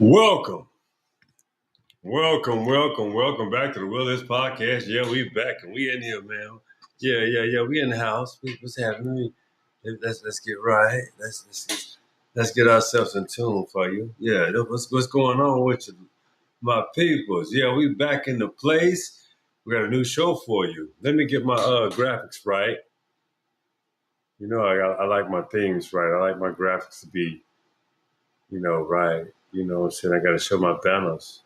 Welcome, welcome back to the Wilderness Podcast. Yeah, we back and we in here, man. Yeah. We in the house. What's happening? Let's get right. Let's get ourselves in tune for you. Yeah, what's going on with you, my peoples? Yeah, we back in the place. We got a new show for you. Let me get my graphics right. You know, I like my themes right. I like my graphics to be, right. You know what I'm saying? I got to show my banners.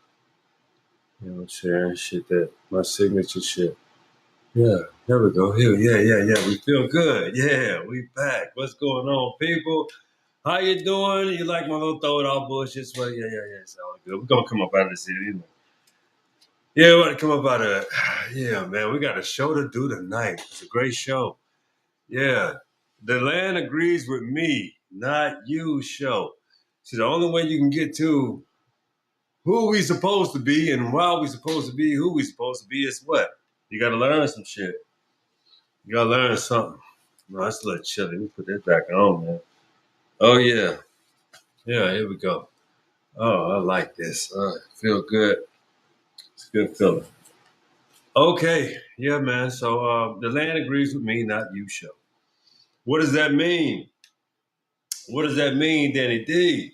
You know what I'm saying? Shit, that my signature shit. Yeah, there we go. Here, yeah. We feel good. Yeah, we back. What's going on, people? How you doing? You like my little throw it all bullshit? Well, yeah. It's all good. We're gonna come up out of this here, Yeah, we're gonna come up out of it. Yeah, man. We got a show to do tonight. It's a great show. Yeah. The land agrees with me, not you show. See, the only way you can get to who we supposed to be and why we supposed to be who we supposed to be is what? You gotta learn some shit. You gotta learn something. No, that's a little chilly. Let me put that back on, man. Oh yeah. Yeah, here we go. Oh, I like this. Feel good. It's a good feeling. Okay. Yeah, man. So the land agrees with me, not you show. What does that mean? What does that mean, Danny D?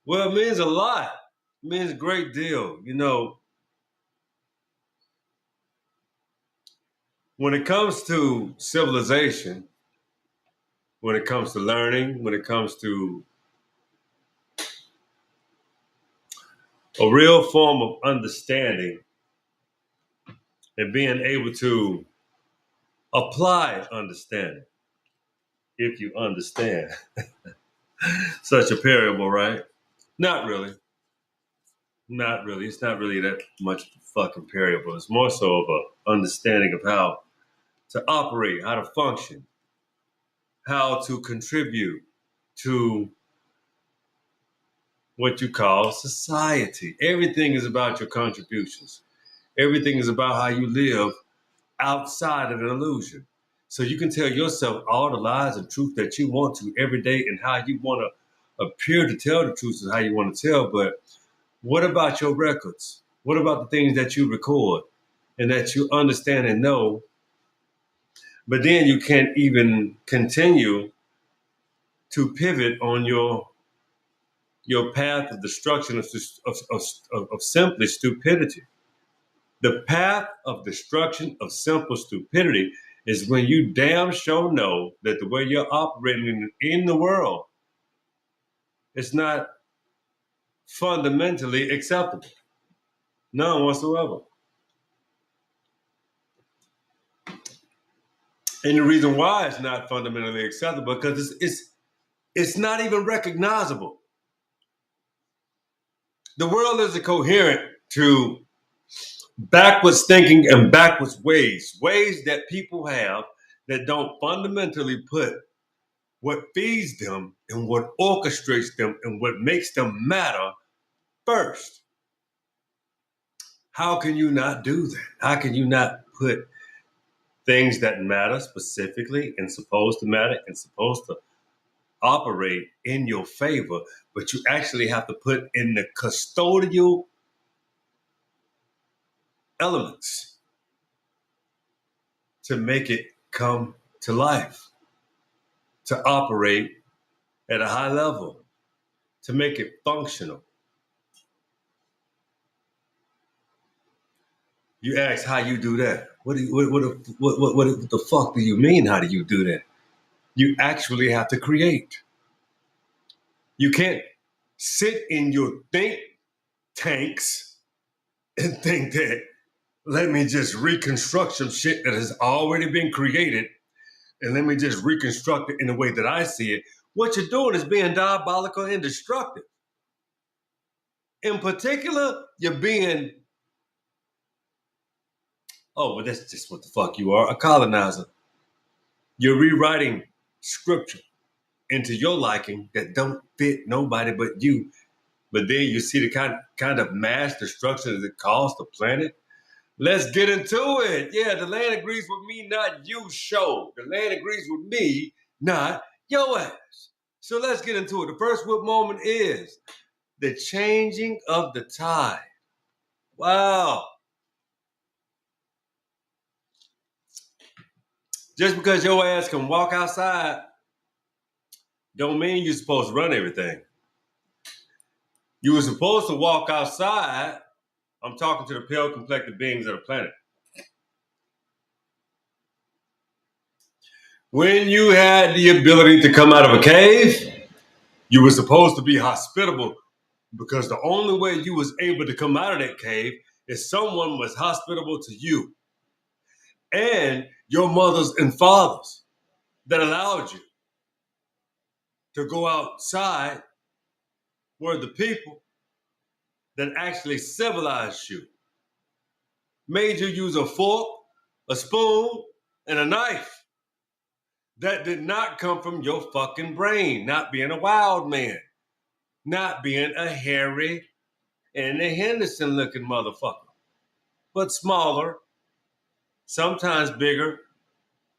Well, it means a lot. It means a great deal. You know, when it comes to civilization, when it comes to learning, when it comes to a real form of understanding and being able to apply understanding, if you understand such a parable, right? Not really. Not really. It's not really that much of a fucking parable. It's more so of a understanding of how to operate, how to function, how to contribute to what you call society. Everything is about your contributions. Everything is about how you live outside of an illusion. So you can tell yourself all the lies and truth that you want to every day and how you want to appear to tell the truth and how you want to tell. But what about your records? What about the things that you record and that you understand and know? But then you can't even continue to pivot on your path of destruction of simply stupidity. The path of destruction of simple stupidity is when you damn sure know that the way you're operating in the world is not fundamentally acceptable. None whatsoever. And the reason why it's not fundamentally acceptable because it's not even recognizable. The world isn't coherent to backwards thinking and backwards ways that people have that don't fundamentally put what feeds them and what orchestrates them and what makes them matter first. How can you not do that? How can you not put things that matter specifically and supposed to matter and supposed to operate in your favor, but you actually have to put in the custodial elements to make it come to life, to operate at a high level, to make it functional. You ask how you do that. What the fuck do you mean? How do you do that? You actually have to create. You can't sit in your think tanks and think that let me just reconstruct some shit that has already been created and let me just reconstruct it in the way that I see it. What you're doing is being diabolical and destructive. In particular, you're being, oh, well, that's just what the fuck you are, a colonizer. You're rewriting scripture into your liking that don't fit nobody but you. But then you see the kind of mass destruction that it caused the planet. Let's get into it. Yeah, the land agrees with me, not you, show. The land agrees with me, not your ass. So let's get into it. The first whip moment is the changing of the tide. Wow. Just because your ass can walk outside don't mean you're supposed to run everything. You were supposed to walk outside. I'm talking to the pale complected beings of the planet. When you had the ability to come out of a cave, you were supposed to be hospitable because the only way you was able to come out of that cave is someone was hospitable to you and your mothers and fathers that allowed you to go outside were the people that actually civilized you, made you use a fork, a spoon, and a knife. That did not come from your fucking brain, not being a wild man, not being a Harry and a Henderson looking motherfucker, but smaller, sometimes bigger,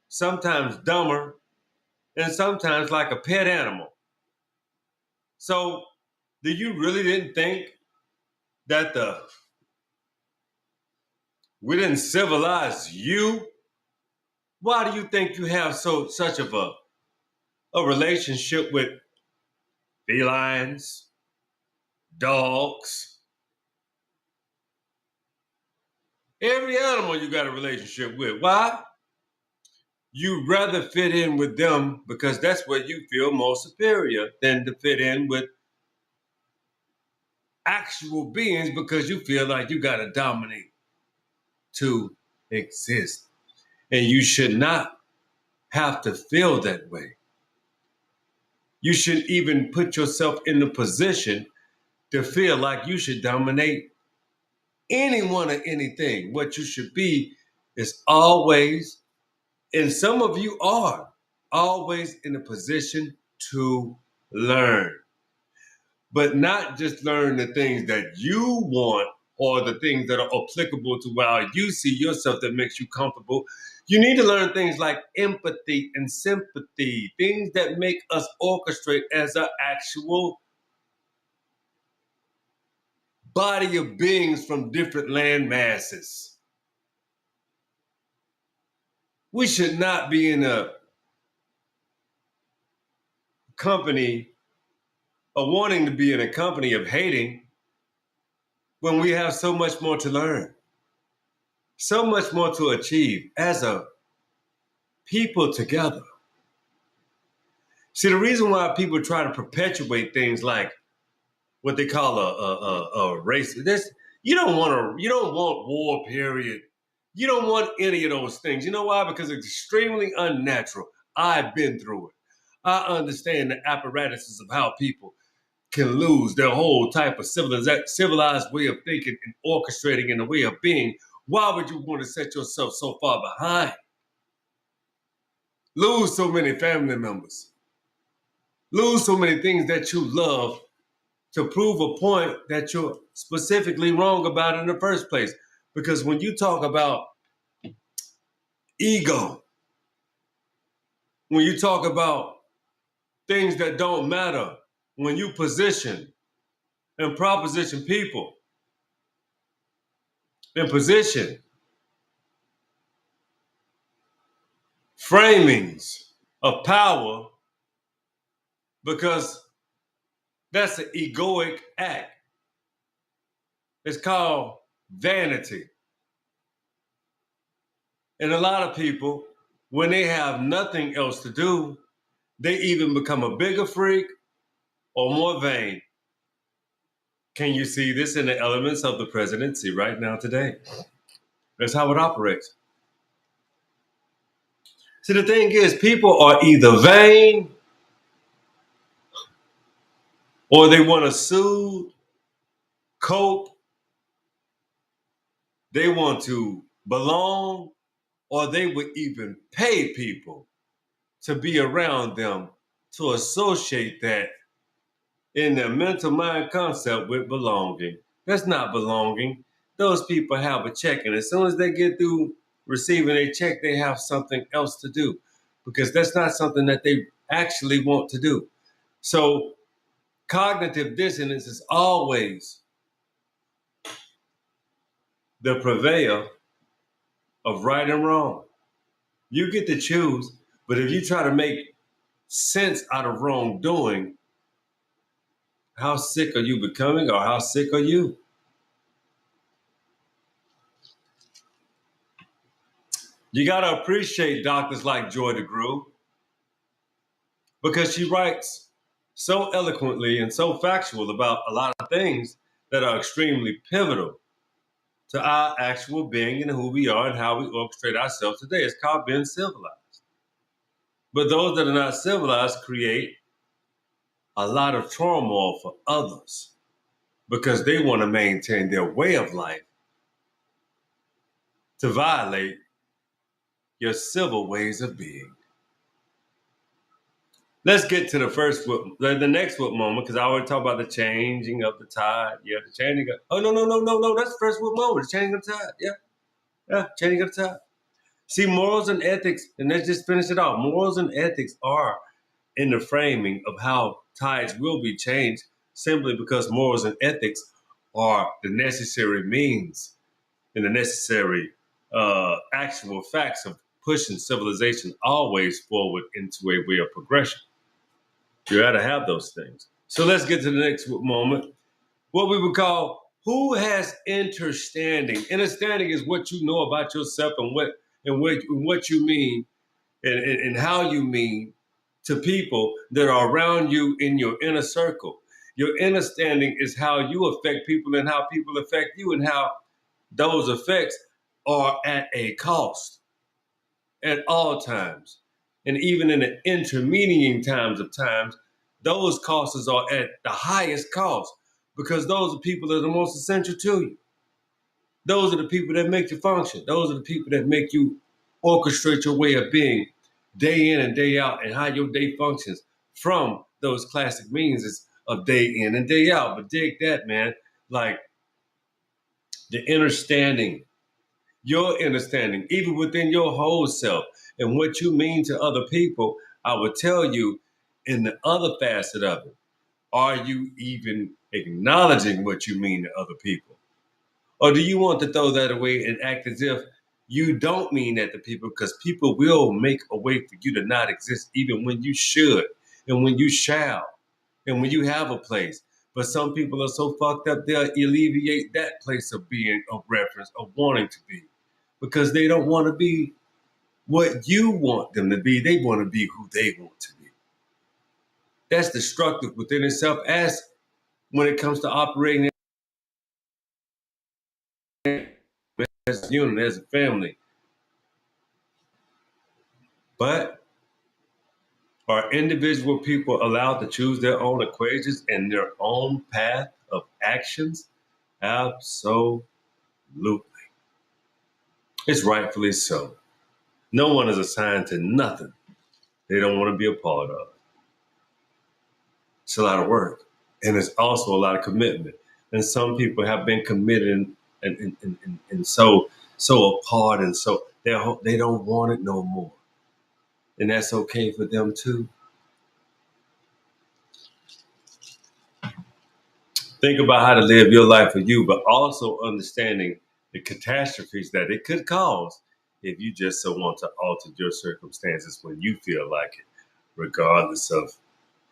sometimes dumber, and sometimes like a pet animal. So, do you really didn't think that we didn't civilize you? Why do you think you have such of a relationship with felines, dogs, every animal you got a relationship with? Why? You rather fit in with them because that's where you feel more superior than to fit in with actual beings because you feel like you got to dominate to exist. And you should not have to feel that way. You should even put yourself in the position to feel like you should dominate anyone or anything. What you should be is always, and some of you are, always in a position to learn. But not just learn the things that you want or the things that are applicable to how you see yourself that makes you comfortable. You need to learn things like empathy and sympathy, things that make us orchestrate as an actual body of beings from different land masses. We should not be in a company or wanting to be in a company of hating when we have so much more to learn, so much more to achieve as a people together. See, the reason why people try to perpetuate things like what they call a race, this you don't want war, period. You don't want any of those things. You know why? Because it's extremely unnatural. I've been through it. I understand the apparatuses of how people can lose their whole type of civilized way of thinking and orchestrating in a way of being. Why would you want to set yourself so far behind? Lose so many family members. Lose so many things that you love to prove a point that you're specifically wrong about in the first place. Because when you talk about ego, when you talk about things that don't matter, when you position and proposition people in position, framings of power, because that's an egoic act. It's called vanity. And a lot of people, when they have nothing else to do, they even become a bigger freak or more vain. Can you see this in the elements of the presidency right now today? That's how it operates. See, the thing is, people are either vain or they want to soothe, cope, they want to belong, or they would even pay people to be around them to associate that in their mental mind concept with belonging. That's not belonging. Those people have a check, and as soon as they get through receiving a check, they have something else to do because that's not something that they actually want to do. So Cognitive dissonance is always the purveyor of right and wrong. You get to choose, but if you try to make sense out of wrongdoing, how sick are you becoming, or how sick are you? You got to appreciate doctors like Joy DeGruy because she writes so eloquently and so factual about a lot of things that are extremely pivotal to our actual being and who we are and how we orchestrate ourselves today. It's called being civilized. But those that are not civilized create a lot of turmoil for others because they want to maintain their way of life to violate your civil ways of being. Let's get to the next whoop moment, because I already talked about the changing of the tide. Yeah, the changing of, oh, no, that's the first whoop moment, the changing of the tide. Yeah, changing of the tide. See, morals and ethics, and let's just finish it off. Morals and ethics are in the framing of how tides will be changed simply because morals and ethics are the necessary means and the necessary actual facts of pushing civilization always forward into a way of progression. You got to have those things. So let's get to the next moment. What we would call who has understanding. Understanding is what you know about yourself and what you mean and how you mean to people that are around you in your inner circle. Your understanding is how you affect people and how people affect you and how those effects are at a cost at all times. And even in the intermediate times, those costs are at the highest cost because those are people that are the most essential to you. Those are the people that make you function. Those are the people that make you orchestrate your way of being day in and day out and how your day functions from those classic means of day in and day out. But dig that, man. Like the understanding, your understanding, even within your whole self and what you mean to other people, I would tell you in the other facet of it, are you even acknowledging what you mean to other people? Or do you want to throw that away and act as if you don't mean that to people? Because people will make a way for you to not exist, even when you should and when you shall and when you have a place. But some people are so fucked up, they'll alleviate that place of being of reference, of wanting to be, because they don't want to be what you want them to be. They want to be who they want to be. That's destructive within itself as when it comes to operating as a unit, as a family. But are individual people allowed to choose their own equations and their own path of actions? Absolutely. It's rightfully so. No one is assigned to nothing they don't want to be a part of. It's a lot of work. And it's also a lot of commitment. And some people have been committed and so apart and so they don't want it no more. And that's okay for them too. Think about how to live your life for you, but also understanding the catastrophes that it could cause if you just so want to alter your circumstances when you feel like it, regardless of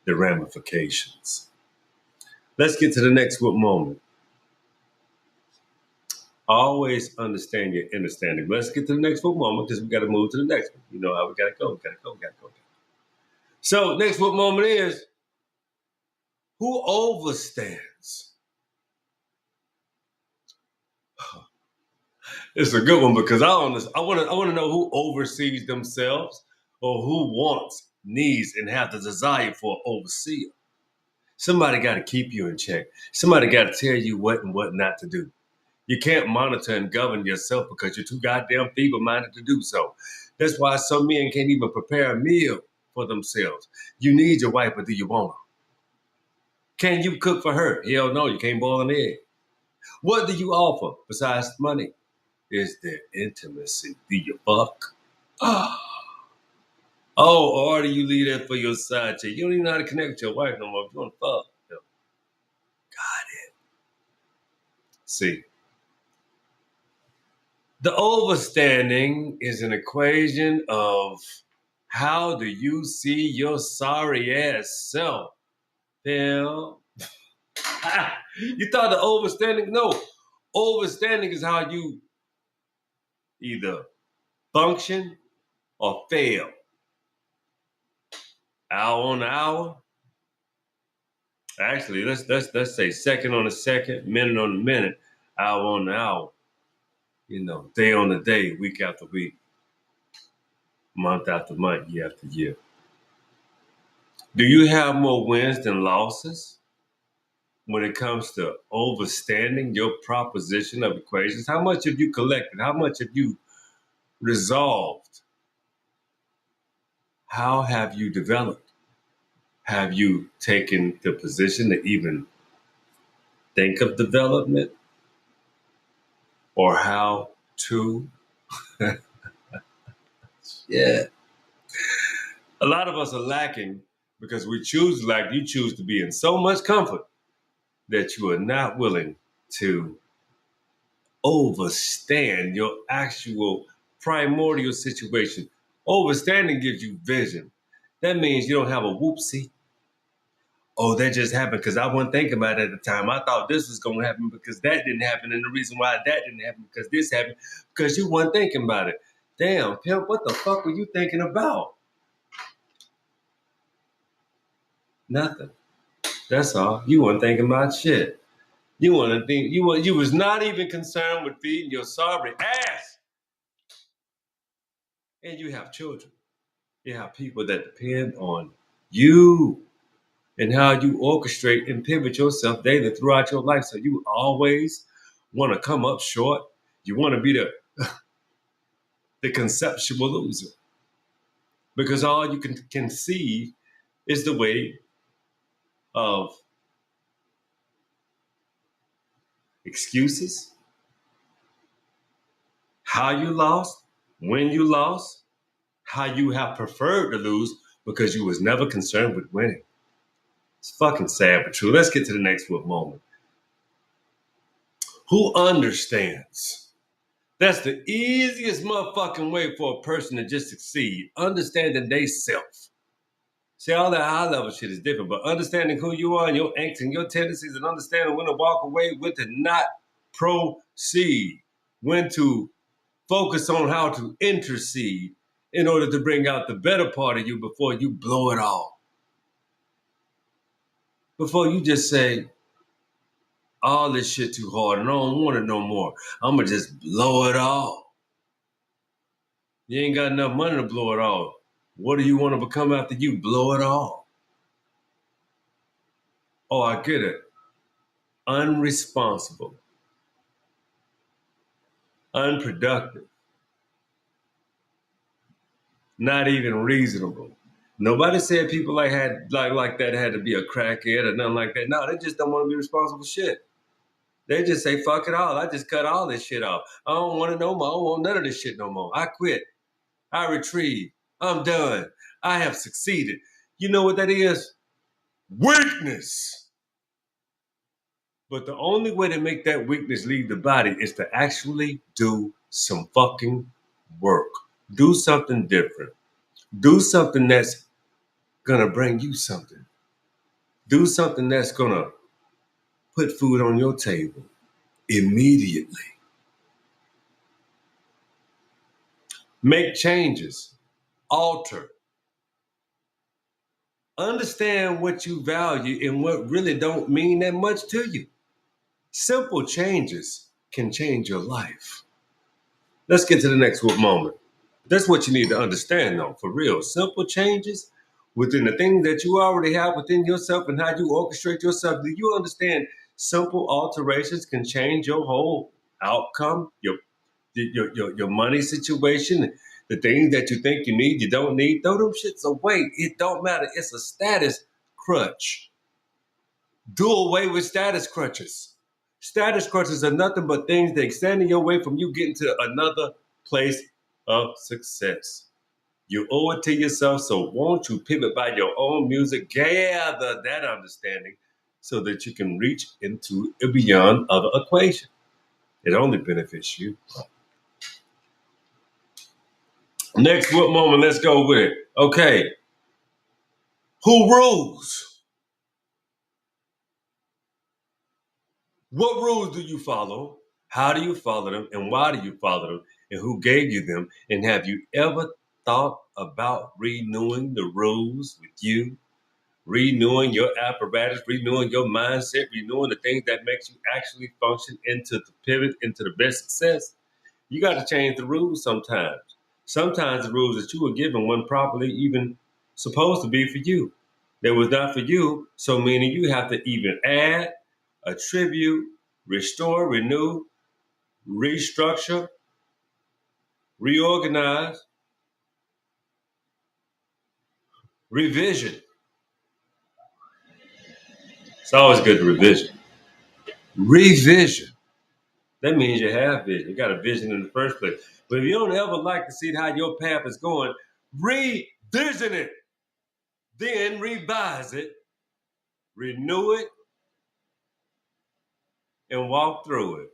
the ramifications. Let's get to the next moment. Always understand your understanding. Let's get to the next moment because we got to move to the next one. You know how we got to go. We got to go. We got to go. So next moment is who overstands. It's a good one because I want to know who oversees themselves or who wants, needs, and have the desire for an overseer. Somebody got to keep you in check. Somebody got to tell you what and what not to do. You can't monitor and govern yourself because you're too goddamn feeble-minded to do so. That's why some men can't even prepare a meal for themselves. You need your wife, but do you want her? Can you cook for her? Hell no, you can't boil an egg. What do you offer besides money? Is there intimacy? Do you fuck? Oh, or do you leave that for your side chick? You don't even know how to connect with your wife no more. You want to fuck. See, the overstanding is an equation of how do you see your sorry ass self, Phil? You thought the overstanding? No. Overstanding is how you either function or fail. Hour on the hour. Actually, let's say second on the second, minute on the minute, hour on the hour. Day on the day, week after week, month after month, year after year. Do you have more wins than losses when it comes to overstanding your proposition of equations? How much have you collected? How much have you resolved? How have you developed? Have you taken the position to even think of development or how to? Yeah. A lot of us are lacking because we choose, like you choose to be in so much comfort that you are not willing to overstand your actual primordial situation. Overstanding gives you vision. That means you don't have a whoopsie. Oh, that just happened because I wasn't thinking about it at the time. I thought this was going to happen because that didn't happen. And the reason why that didn't happen because this happened because you weren't thinking about it. Damn, pimp, what the fuck were you thinking about? Nothing. That's all. You weren't thinking about shit. You want to think you was not even concerned with feeding your sorry ass. And you have children. You have people that depend on you and how you orchestrate and pivot yourself daily throughout your life. So you always want to come up short. You want to be the conceptual loser. Because all you can conceive is the way of excuses, how you lost, when you lost, how you have preferred to lose because you was never concerned with winning. It's fucking sad but true. Let's get to the next moment. Who understands? That's the easiest motherfucking way for a person to just succeed. Understanding they self. See, all that high level shit is different, but understanding who you are and your angst and your tendencies and understanding when to walk away, when to not proceed, when to focus on how to intercede in order to bring out the better part of you before you blow it all. Before you just say, all this shit too hard and I don't want it no more. I'm going to just blow it all. You ain't got enough money to blow it all. What do you want to become after you blow it all? Oh, I get it. Unresponsible. Unproductive. Not even reasonable. Nobody said people like that had to be a crackhead or nothing like that. No, they just don't want to be responsible for shit. They just say, fuck it all. I just cut all this shit off. I don't want it no more. I don't want none of this shit no more. I quit. I retrieve. I'm done. I have succeeded. You know what that is? Weakness. But the only way to make that weakness leave the body is to actually do some fucking work. Do something different. Do something that's gonna bring you something. Do something that's gonna put food on your table immediately. Make changes. Alter. Understand what you value and what really don't mean that much to you. Simple changes can change your life. Let's get to the next moment. That's what you need to understand, though, for real. Simple changes within the things that you already have within yourself and how you orchestrate yourself. Do you understand simple alterations can change your whole outcome, your money situation, the things that you think you need, you don't need? Throw them shits away. It don't matter. It's a status crutch. Do away with status crutches. Status crutches are nothing but things that stand in your way from you getting to another place of success. You owe it to yourself, so won't you pivot by your own music, gather that understanding so that you can reach into a beyond other equation. It only benefits you. Next what moment, let's go with it. Okay. Who rules? What rules do you follow? How do you follow them? And why do you follow them? And who gave you them? And have you ever thought about renewing the rules with you? Renewing your apparatus, renewing your mindset, renewing the things that makes you actually function into the pivot, into the best success. You got to change the rules sometimes. Sometimes the rules that you were given weren't properly even supposed to be for you. They was not for you, so meaning you have to even add, attribute, restore, renew, restructure, reorganize, revision. It's always good to revision. Revision. That means you have vision. You got a vision in the first place. But if you don't ever like to see how your path is going, revision it. Then revise it, renew it, and walk through it.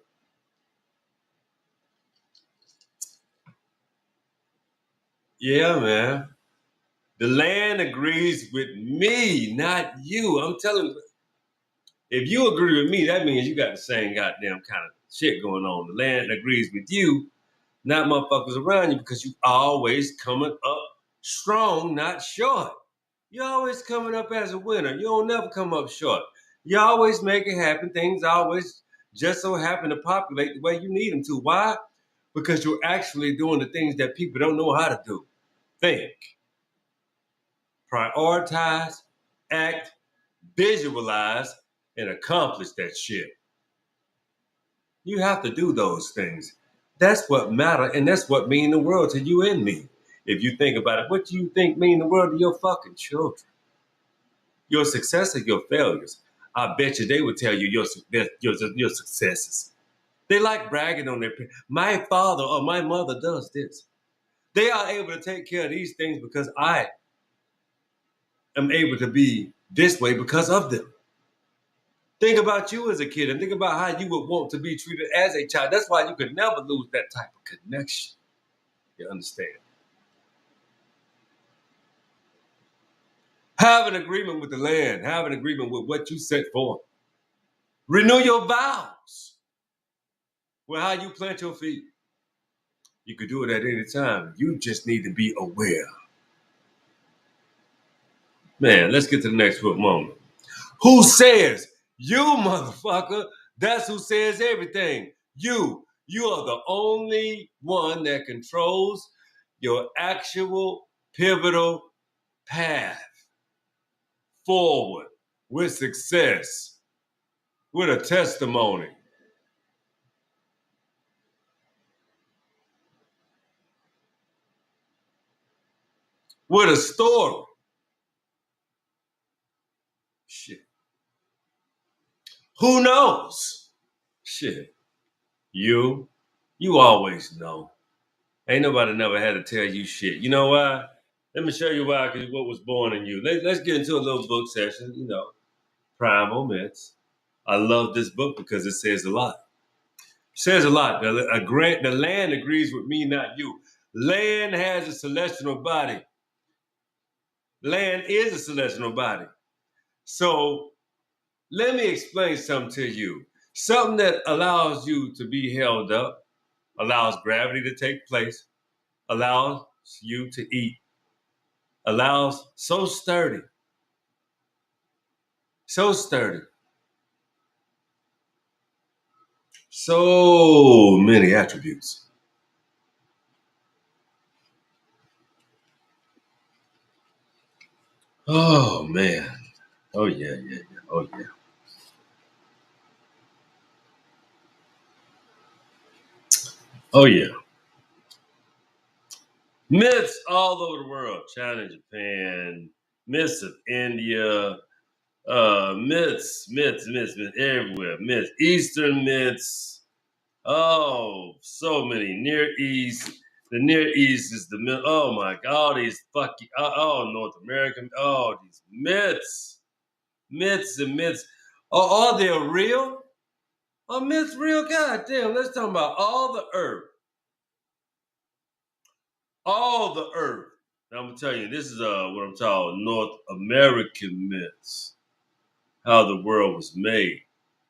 Yeah, man. The land agrees with me, not you. I'm telling you, if you agree with me, that means you got the same goddamn kind of shit going on. The land agrees with you, not motherfuckers around you, because you always coming up strong, not short. You're always coming up as a winner. You don't never come up short. You always make it happen. Things always just so happen to populate the way you need them to. Why? Because you're actually doing the things that people don't know how to do. Think, prioritize, act, visualize, and accomplish that shit. You have to do those things. That's what matter, and that's what mean the world to you and me. If you think about it, what do you think mean the world to your fucking children? Your success or your failures? I bet you they would tell you your successes. They like bragging on their parents. My father or my mother does this. They are able to take care of these things because I am able to be this way because of them. Think about you as a kid and think about how you would want to be treated as a child. That's why you could never lose that type of connection. You understand? Have an agreement with the land. Have an agreement with what you set for. Renew your vows with how you plant your feet. You could do it at any time. You just need to be aware. Man, let's get to the next moment. Who says? You, motherfucker. That's who says everything. You. You are the only one that controls your actual pivotal path forward with success, with a testimony, with a story. Shit. Who knows? Shit. You always know. Ain't nobody never had to tell you shit. You know why? Let me show you why, because what was born in you. Let's get into a little book session, Primal Myths. I love this book because it says a lot. It says a lot. The land agrees with me, not you. Land has a celestial body. Land is a celestial body. So let me explain something to you. Something that allows you to be held up, allows gravity to take place, allows you to eat, allows so sturdy, so many attributes. Oh man. Oh yeah. Oh yeah. Oh yeah. Myths all over the world. China, Japan, myths of India, myths everywhere. Myths, Eastern myths. Oh, so many. Near East. The Near East is the myth. Oh my God, all these fucking, North American, these myths. Myths and myths. Are they real? A myth real? Goddamn, let's talk about all the earth. All the earth. Now I'm gonna tell you, this is what I'm talking North American myths. How the world was made.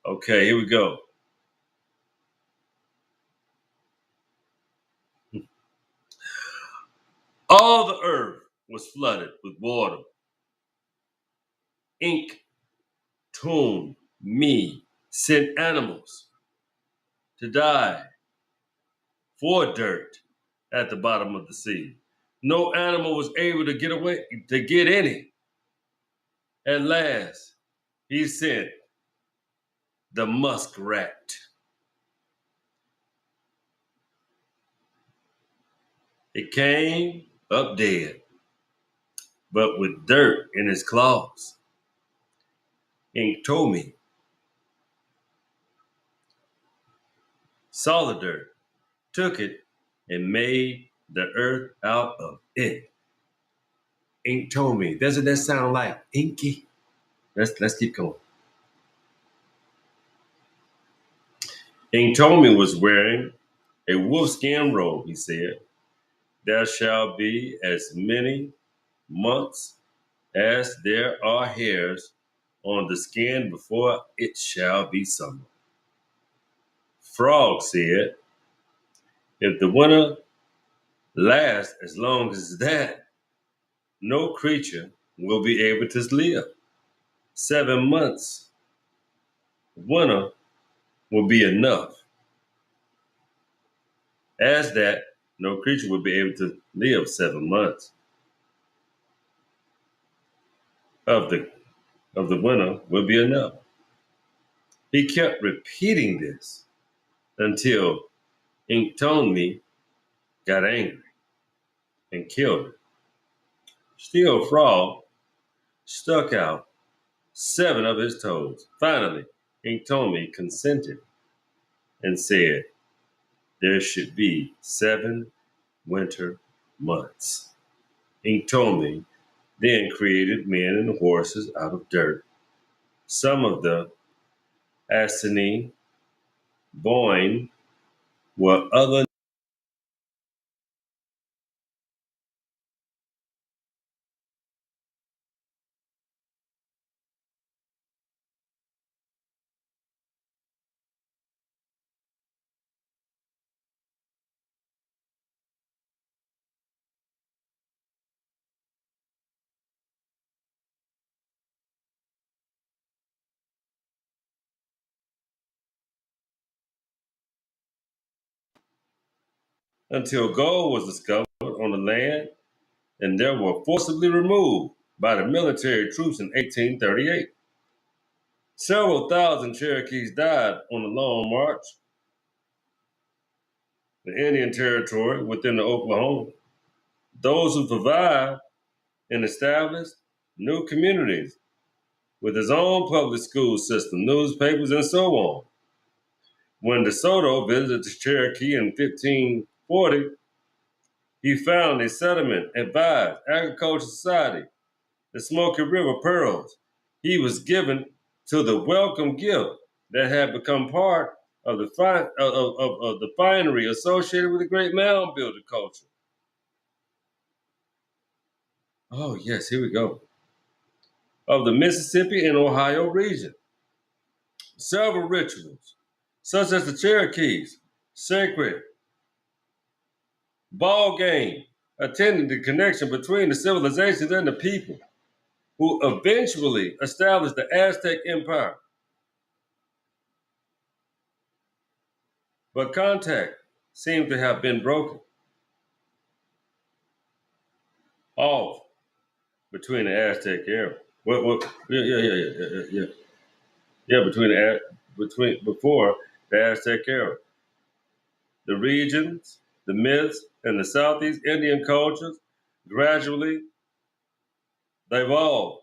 Okay, here we go. All the earth was flooded with water. Ink, tomb, me, sent animals to die for dirt at the bottom of the sea. No animal was able to get away, to get any. At last, he sent the muskrat. It came up dead, but with dirt in its claws. Ink told me, saw the dirt, took it, and made the earth out of it. Ink told me, doesn't that sound like Inky? Let's keep going. Ink told me was wearing a wolfskin robe, he said. There shall be as many months as there are hairs on the skin before it shall be summer. Frog said, if the winter lasts as long as that, no creature will be able to live. 7 months winter will be enough. As that, no creature will be able to live 7 months of the winter will be enough. He kept repeating this until Inktomi got angry and killed her. Still, Frog stuck out 7 of his toes. Finally, Inktomi consented and said there should be 7 winter months. Inktomi then created men and horses out of dirt. Some of the Assini Boyne were other until gold was discovered on the land and they were forcibly removed by the military troops in 1838. Several thousand Cherokees died on the long march, the Indian Territory within the Oklahoma. Those who survived and established new communities with his own public school system, newspapers, and so on. When DeSoto visited the Cherokee in 1540, he found a settlement advised agricultural society, the Smoky River Pearls. He was given to the welcome gift that had become part of the finery associated with the great mound builder culture. Oh, yes, here we go. Of the Mississippi and Ohio region. Several rituals, such as the Cherokees, sacred ball game, attending the connection between the civilizations and the people who eventually established the Aztec Empire. But contact seemed to have been broken off between the Aztec era. Yeah, between before the Aztec era. The regions, the myths, and the Southeast Indian cultures gradually evolved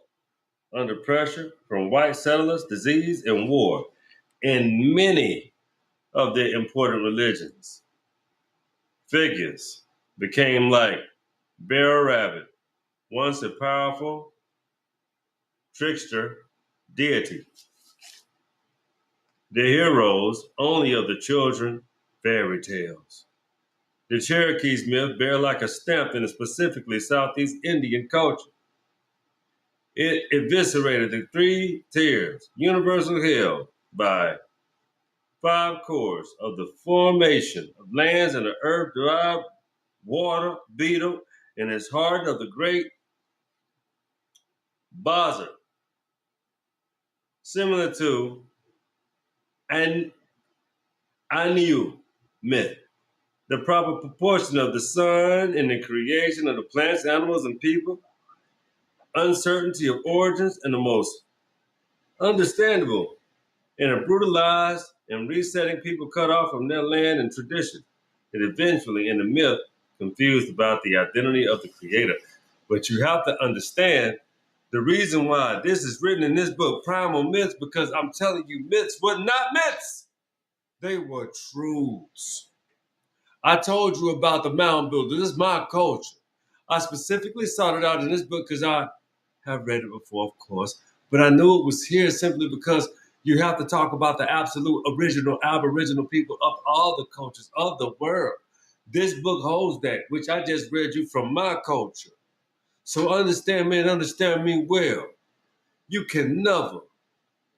under pressure from white settlers, disease, and war in many of their important religions. Figures became like Bear Rabbit, once a powerful trickster deity. The heroes only of the children fairy tales. The Cherokees myth bear like a stamp in a specifically Southeast Indian culture. It eviscerated the three tiers, universal hell, by five cores of the formation of lands and the earth-derived water beetle in its heart of the great Baza, similar to an Anu myth. The proper proportion of the sun in the creation of the plants, animals, and people, uncertainty of origins, and the most understandable in a brutalized and resetting people cut off from their land and tradition, and eventually in the myth confused about the identity of the creator. But you have to understand the reason why this is written in this book, Primal Myths, because I'm telling you, myths were not myths. They were truths. I told you about the mound builder. This is my culture. I specifically sought it out in this book because I have read it before, of course, but I knew it was here simply because you have to talk about the absolute original Aboriginal people of all the cultures of the world. This book holds that, which I just read you from my culture. So understand me and understand me well. You can never,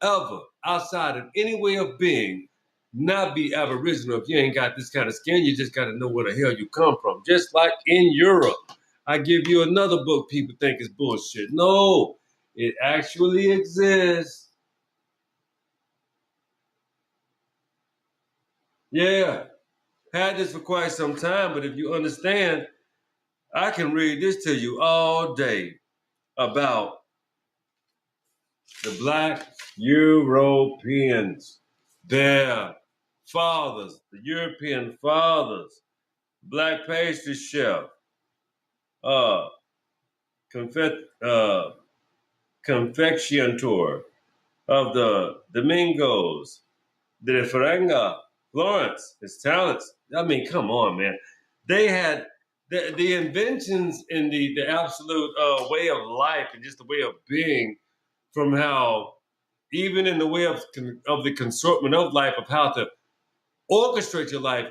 ever, outside of any way of being, not be Aboriginal if you ain't got this kind of skin. You just got to know where the hell you come from. Just like in Europe. I give you another book people think is bullshit. No, it actually exists. Yeah, had this for quite some time, but if you understand, I can read this to you all day about the Black Europeans, their fathers, the European fathers, Black pastry chef, uh, uh, confectioner of the Domingos, the Ferenga, Florence, his talents. I mean, come on, man. They had the inventions in the absolute way of life and just the way of being from how, even in the way of the consortment of life, of how to orchestrate your life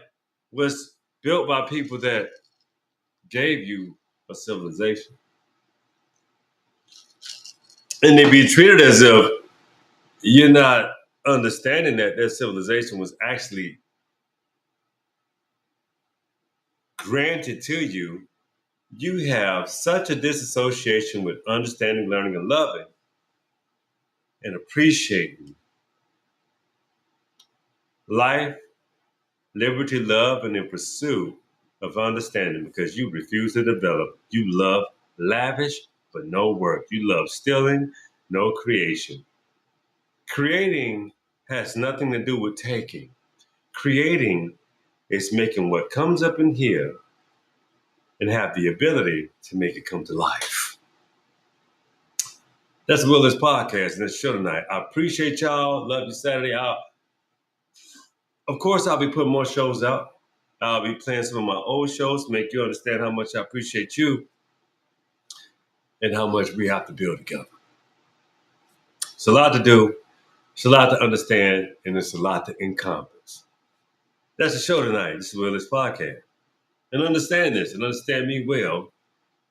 was built by people that gave you a civilization. And they be treated as if you're not understanding that their civilization was actually granted to you. You have such a disassociation with understanding, learning, and loving and appreciating life, liberty, love, and in pursuit of understanding because you refuse to develop. You love lavish, but no work. You love stealing, no creation. Creating has nothing to do with taking. Creating is making what comes up in here and have the ability to make it come to life. That's the Willis Podcast and this show tonight. I appreciate y'all. Love you Saturday. Of course, I'll be putting more shows out. I'll be playing some of my old shows to make you understand how much I appreciate you and how much we have to build together. It's a lot to do. It's a lot to understand, and it's a lot to encompass. That's the show tonight. This is Willis Podcast. And understand this and understand me well.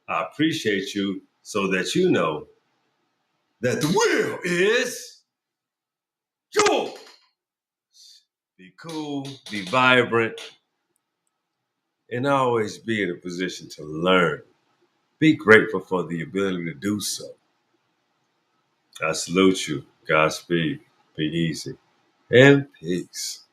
I appreciate you so that you know that the will is yours. Be cool, be vibrant, and always be in a position to learn. Be grateful for the ability to do so. I salute you. Godspeed. Be easy. And peace.